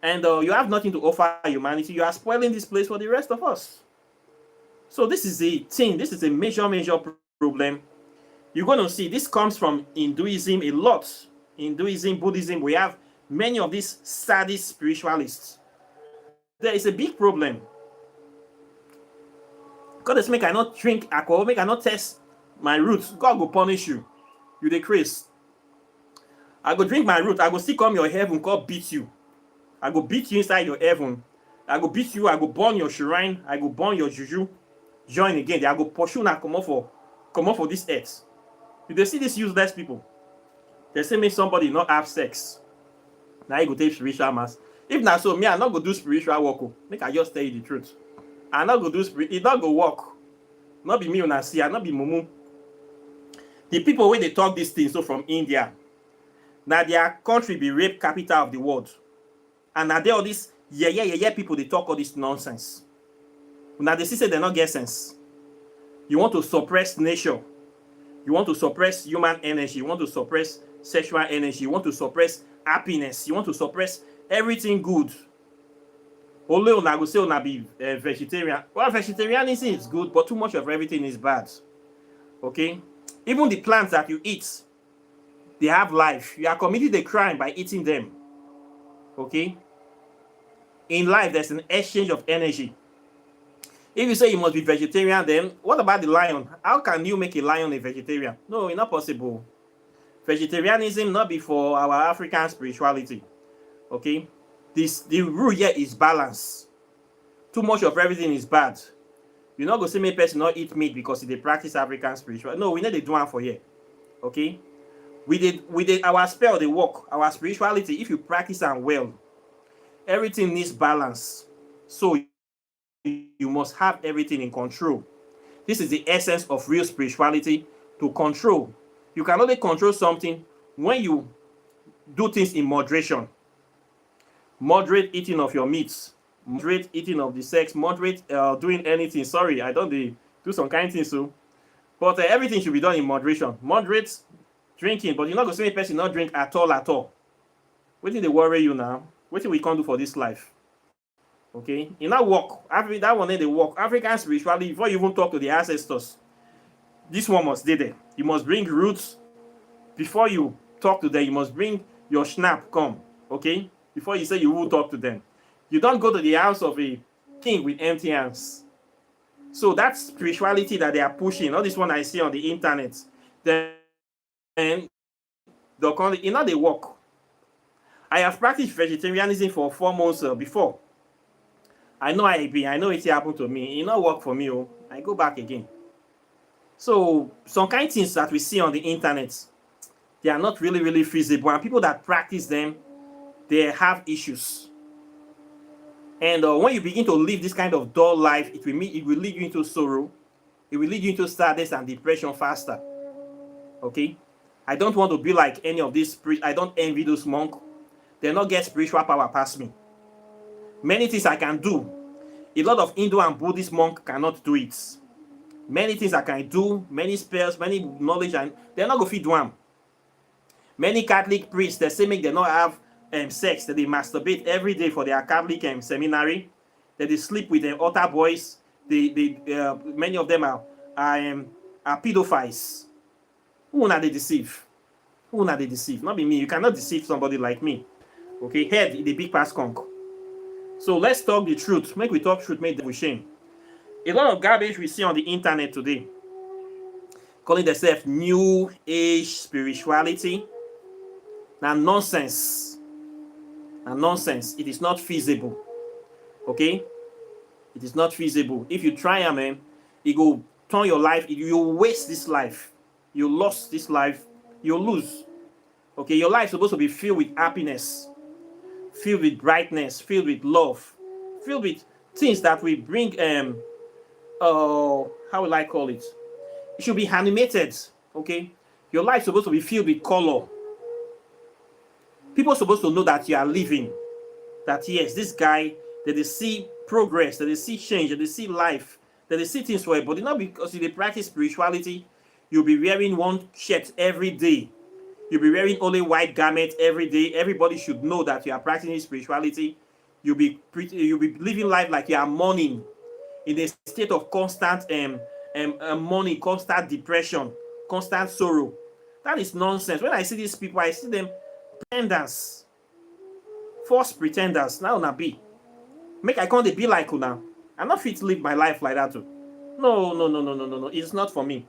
and you have nothing to offer humanity. You are spoiling this place for the rest of us. So this is a thing. This is a major problem. You're going to see this comes from Hinduism a lot. Hinduism, Buddhism, we have many of these sadist spiritualists. There is a big problem. God is make I not drink alcohol, make I not test my roots. God will punish you. You decrease. I go drink my root. I go still come your heaven, God beat you. I go beat you inside your heaven. I go beat you. I go burn your shrine. I go burn your juju. Join again. I go pursue now come up for this earth. You they see these useless people. They say make somebody not have sex. Now you go take spiritual mass. If not so, me I not go do spiritual work. Make I just tell you the truth. I not go do spirit. It not go work. Not be me when I see. I not be mumu. The people where they talk these things so from India. Now their country be rape capital of the world. And now they all these people they talk all this nonsense. Now they say they not get sense. You want to suppress nature. You want to suppress human energy. You want to suppress sexual energy. You want to suppress happiness. You want to suppress everything good. Only una go say una be vegetarian. Well, vegetarianism is good, but too much of everything is bad. Okay? Even the plants that you eat, they have life. You are committing a crime by eating them. Okay? In life, there's an exchange of energy. If you say you must be vegetarian, then what about the lion? How can you make a lion a vegetarian? No, it's not possible. Vegetarianism not be for our African spirituality. Okay? The rule here is balance. Too much of everything is bad. You're not going to say me person not eat meat because they practice African spirituality. No, we need to do one for here. Okay? We did our spell, they work. Our spirituality, if you practice and well, everything needs balance. So you must have everything in control. This is the essence of real spirituality, to control. You can only control something when you do things in moderation. Moderate eating of your meats, moderate eating of the sex, moderate doing anything. Sorry, I don't do some kind of things so. But everything should be done in moderation. Moderate drinking, but you're not going to say a person not drink at all. What did they worry you now? What we can't do for this life? Okay, in that walk, that one they walk. African spirituality, before you even talk to the ancestors, this one must stay there. You must bring roots before you talk to them. You must bring your schnapp, come, okay? Before you say you will talk to them. You don't go to the house of a king with empty hands. So that spirituality that they are pushing, all this one I see on the internet, then they'll call it, they work. I have practiced vegetarianism for 4 months before. I know I know it happened to me. It not work for me. I go back again. So some kind of things that we see on the internet, they are not really feasible. And people that practice them, they have issues. And when you begin to live this kind of dull life, it will lead you into sorrow. It will lead you into sadness and depression faster. Okay? I don't want to be like any of these I don't envy those monks. They not get spiritual power past me. Many things I can do. A lot of Hindu and Buddhist monks cannot do it. Many things I can do, many spells, many knowledge, and they're not going to feed one. Many Catholic priests, they say make they not have sex, that they masturbate every day for their Catholic seminary. that they sleep with other boys. Many of them are pedophiles. Who are they deceive? Who are they deceive? Not be me. You cannot deceive somebody like me. Okay, head in the big pass conk. So let's talk the truth. Make we talk truth, make devil shame. A lot of garbage we see on the internet today, calling themselves new age spirituality. Now nonsense. Now nonsense. It is not feasible. Okay? It is not feasible. If you try, man, it go turn your life. You waste this life. You lost this life. You lose. Okay? Your life is supposed to be filled with happiness, filled with brightness, filled with love, filled with things that will bring how will I call it? It should be animated. Okay? Your life is supposed to be filled with color. People are supposed to know that you are living. That yes, this guy, that they see progress, that they see change, that they see life, that they see things for it. But not because you practice spirituality, you'll be wearing one shirt every day. You'll be wearing only white garments every day. Everybody should know that you are practicing spirituality. You'll be living life like you are mourning, in a state of constant mourning, constant depression, constant sorrow. That is nonsense. When I see these people, I see them pretenders, false pretenders. Now una be make I can't be like una. I'm not fit to live my life like that too. No. It's not for me.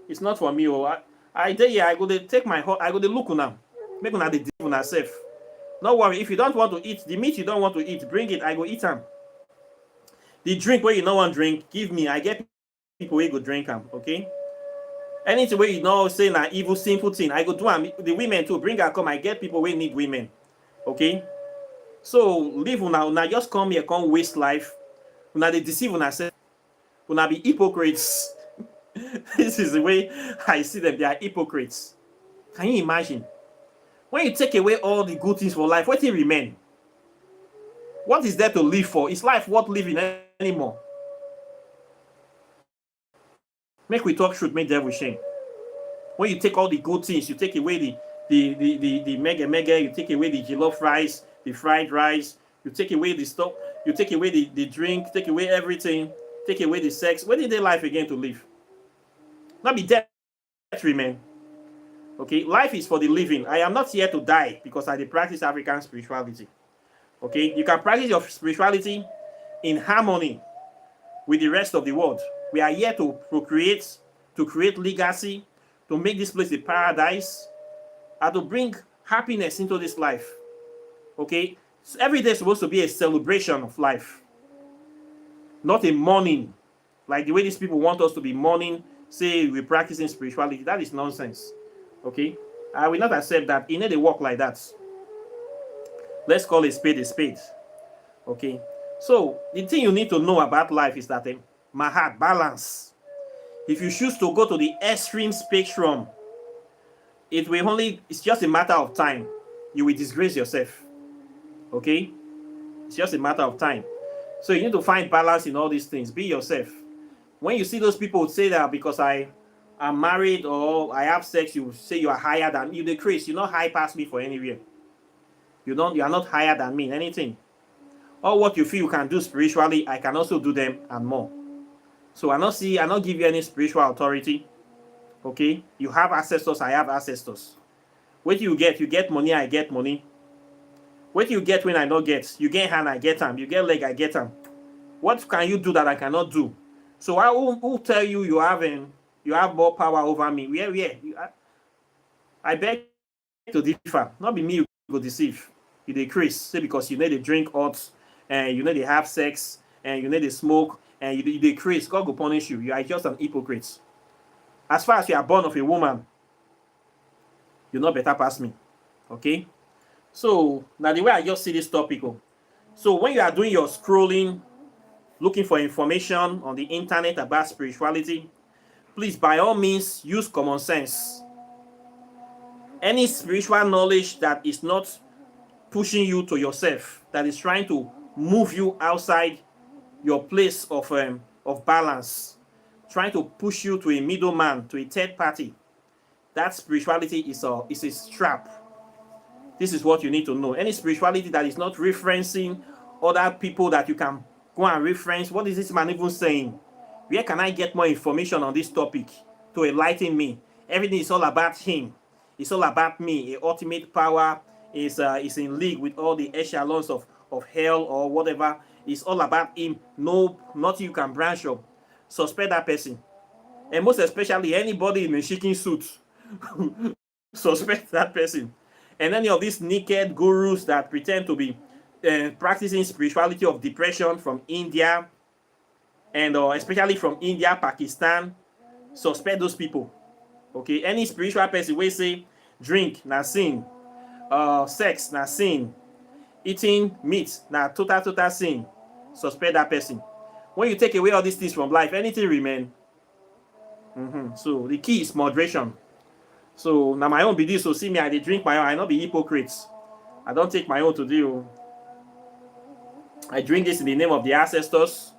It's not for me. Oh, I dey here. I go to take my I go to look una. Make una dey deal una self. Don't worry. If you don't want to eat the meat, you don't want to eat, bring it. I go eat them. The drink where you no want drink, give me. I get people where go drink them. Okay. Anything where you know say na evil, sinful thing, I go do them. The women too, bring her come. I get people where need women. Okay. So leave una just come here, come waste life. Una they deceive una self. Una be hypocrites. This is the way I see them. They are hypocrites. Can you imagine? When you take away all the good things for life, what will remain? What is there to live for? Is life worth living anymore? Make we talk truth, make devil shame. When you take all the good things, you take away the mega, you take away the jollof rice, the fried rice, you take away the stuff, you take away the drink, take away everything, take away the sex. Where did they life again to live? Not be death remain. Okay, life is for the living. I am not here to die because I practice African spirituality. Okay, you can practice your spirituality in harmony with the rest of the world. We are here to procreate, to create legacy, to make this place a paradise, and to bring happiness into this life. Okay, so every day is supposed to be a celebration of life, not a mourning, like the way these people want us to be mourning. Say we're practicing spirituality. That is nonsense. Okay, I will not accept that. It need to work like that. Let's call a spade a spade. Okay, so the thing you need to know about life is that my heart balance. If you choose to go to the extreme spectrum, it's just a matter of time. You will disgrace yourself. Okay, it's just a matter of time. So you need to find balance in all these things. Be yourself. When you see those people say that because I am married or I have sex, you say you are higher than me. You decrease. You're not high past me for anywhere. You are not higher than me in anything. All what you feel you can do spiritually, I can also do them and more. So I not give you any spiritual authority. Okay? You have ancestors, I have ancestors. What you get money, I get money. What you get when I don't get? You get hand, I get them. You get leg, I get them. What can you do that I cannot do? So I will tell you you have more power over me. I beg to differ. Not be me you go deceive. You decrease. Say because you need to drink hot, and you need to have sex, and you need to smoke, and you decrease. God will punish you. You are just an hypocrite. As far as you are born of a woman, you're not better past me. Okay? So now the way I just see this topic. So when you are doing your scrolling, looking for information on the internet about spirituality, please by all means use common sense. Any spiritual knowledge that is not pushing you to yourself, that is trying to move you outside your place of balance, trying to push you to a middleman, to a third party, that spirituality is a trap. This is what you need to know. Any spirituality that is not referencing other people that you can Go and reference, what is this man even saying? Where can I get more information on this topic to enlighten me? Everything is all about him. It's all about me. A ultimate power is in league with all the echelons of hell or whatever. It's all about him. No, nothing you can branch up. Suspect that person. And most especially anybody in a chicken suit. Suspect that person. And any of these naked gurus that pretend to be practicing spirituality of depression from India, and especially from India, Pakistan, suspect those people. Okay, any spiritual person will say drink na sin, sex na sin, eating meat na total sin. Suspect that person. When you take away all these things from life, anything remain. So the key is moderation. So now my own be this. So see me, I dey drink my own. I not be hypocrites. I don't take my own to do. I drink this in the name of the ancestors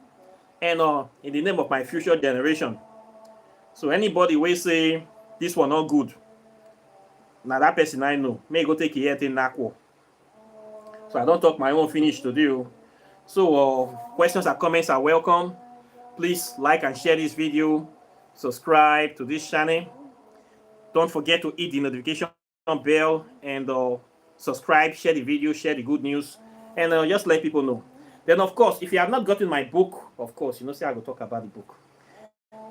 and in the name of my future generation. So anybody will say this one not good, now that person I know may go take a thing nakwo. So I don't talk my own finish to do. So questions and comments are welcome. Please like and share this video, subscribe to this channel. Don't forget to hit the notification bell and subscribe, share the video, share the good news, and just let people know. Then of course, if you have not gotten my book, of course, you know, say I will talk about the book.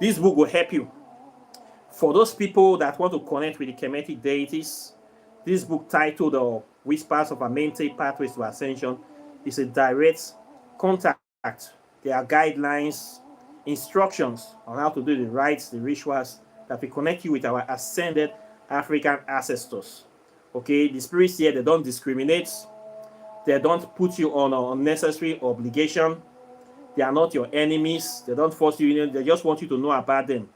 This book will help you. For those people that want to connect with the Kemetic deities, this book titled Whispers of Amente Pathways to Ascension is a direct contact. There are guidelines, instructions on how to do the rites, the rituals that will connect you with our ascended African ancestors. Okay, the spirits here, they don't discriminate. They don't put you on an unnecessary obligation. They are not your enemies. They don't force you in. They just want you to know about them.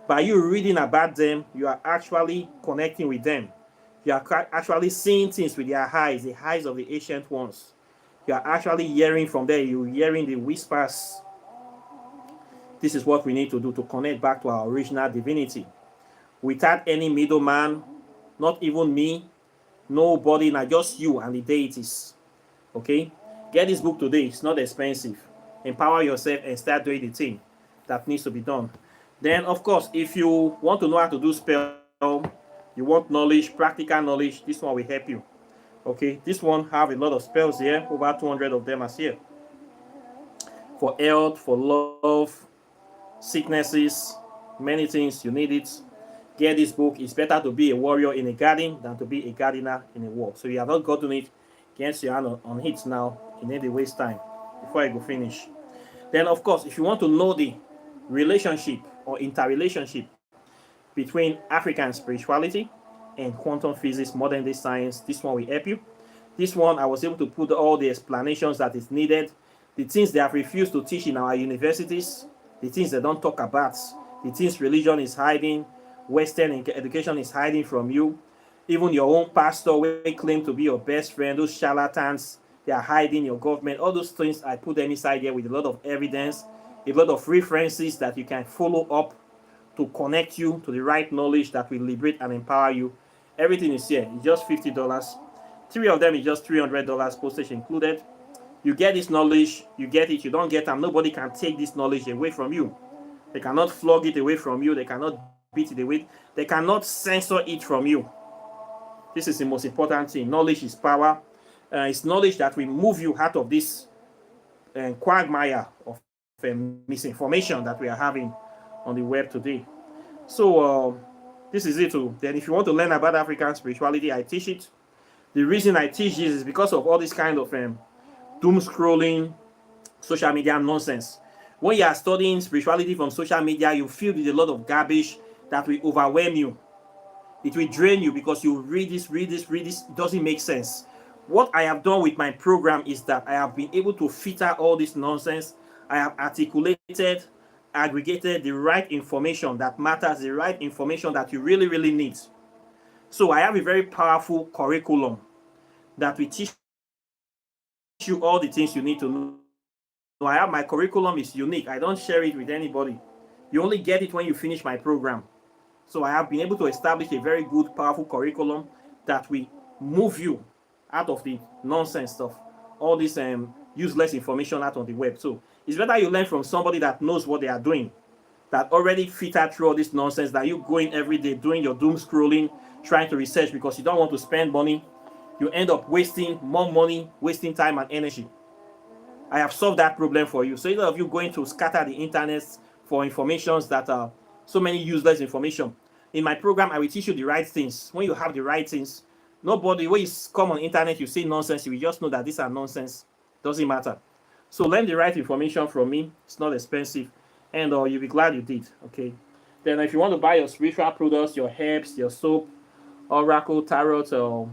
By you reading about them, you are actually connecting with them. You are actually seeing things with your eyes, the eyes of the ancient ones. You are actually hearing from them. You're hearing the whispers. This is what we need to do to connect back to our original divinity. Without any middleman, not even me, nobody, not just you and the deities. Okay? Get this book today. It's not expensive. Empower yourself and start doing the thing that needs to be done. Then, of course, if you want to know how to do spell, you want knowledge, practical knowledge, this one will help you. Okay, this one have a lot of spells here. Over 200 of them are here. For health, for love, sicknesses, many things, you need it. Get this book. It's better to be a warrior in a garden than to be a gardener in a war. So if you have not gotten it, get your hand on it now. You need to waste time before I go finish. Then, of course, if you want to know the relationship or interrelationship between African spirituality and quantum physics, modern day science, this one will help you. This one, I was able to put all the explanations that is needed, the things they have refused to teach in our universities, the things they don't talk about, the things religion is hiding, Western education is hiding from you. Even your own pastor will claim to be your best friend, those charlatans, they are hiding your government. All those things, I put them inside here with a lot of evidence, a lot of references that you can follow up to connect you to the right knowledge that will liberate and empower you. Everything is here. It's just $50. 3 of them is just $300, postage included. You get this knowledge, you get it, you don't get them. Nobody can take this knowledge away from you. They cannot flog it away from you. They cannot beat it away. They cannot censor it from you. This is the most important thing. Knowledge is power. It's knowledge that will move you out of this quagmire of misinformation that we are having on the web today. So this is it too. Then if you want to learn about African spirituality, I teach it. The reason I teach this is because of all this kind of doom scrolling, social media nonsense. When you are studying spirituality from social media, you feel with a lot of garbage that will overwhelm you. It will drain you because you read this. It doesn't make sense. What I have done with my program is that I have been able to filter all this nonsense. I have articulated, aggregated the right information that matters, the right information that you really need. So I have a very powerful curriculum that will teach you all the things you need to know. My curriculum is unique. I don't share it with anybody. You only get it when you finish my program. So I have been able to establish a very good, powerful curriculum that will move you out of the nonsense stuff all this useless information out on the web. So it's better you learn from somebody that knows what they are doing, that already filtered through all this nonsense, that you going every day doing your doom scrolling, trying to research because you don't want to spend money. You end up wasting more money, wasting time and energy. I have solved that problem for you. So instead of you going to scatter the internet for informations that are so many useless information, in my program I will teach you the right things. When you have the right things, nobody, when you come on internet, you say nonsense, you will just know that these are nonsense. Doesn't matter. So learn the right information from me. It's not expensive, and you'll be glad you did. Okay. Then if you want to buy your spiritual products, your herbs, your soap, oracle, tarot,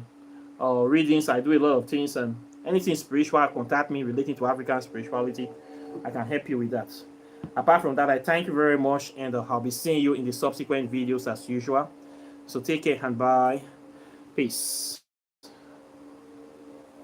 or readings, I do a lot of things, and anything spiritual, contact me relating to African spirituality. I can help you with that. Apart from that, I thank you very much, and I'll be seeing you in the subsequent videos as usual. So take care and bye. Peace.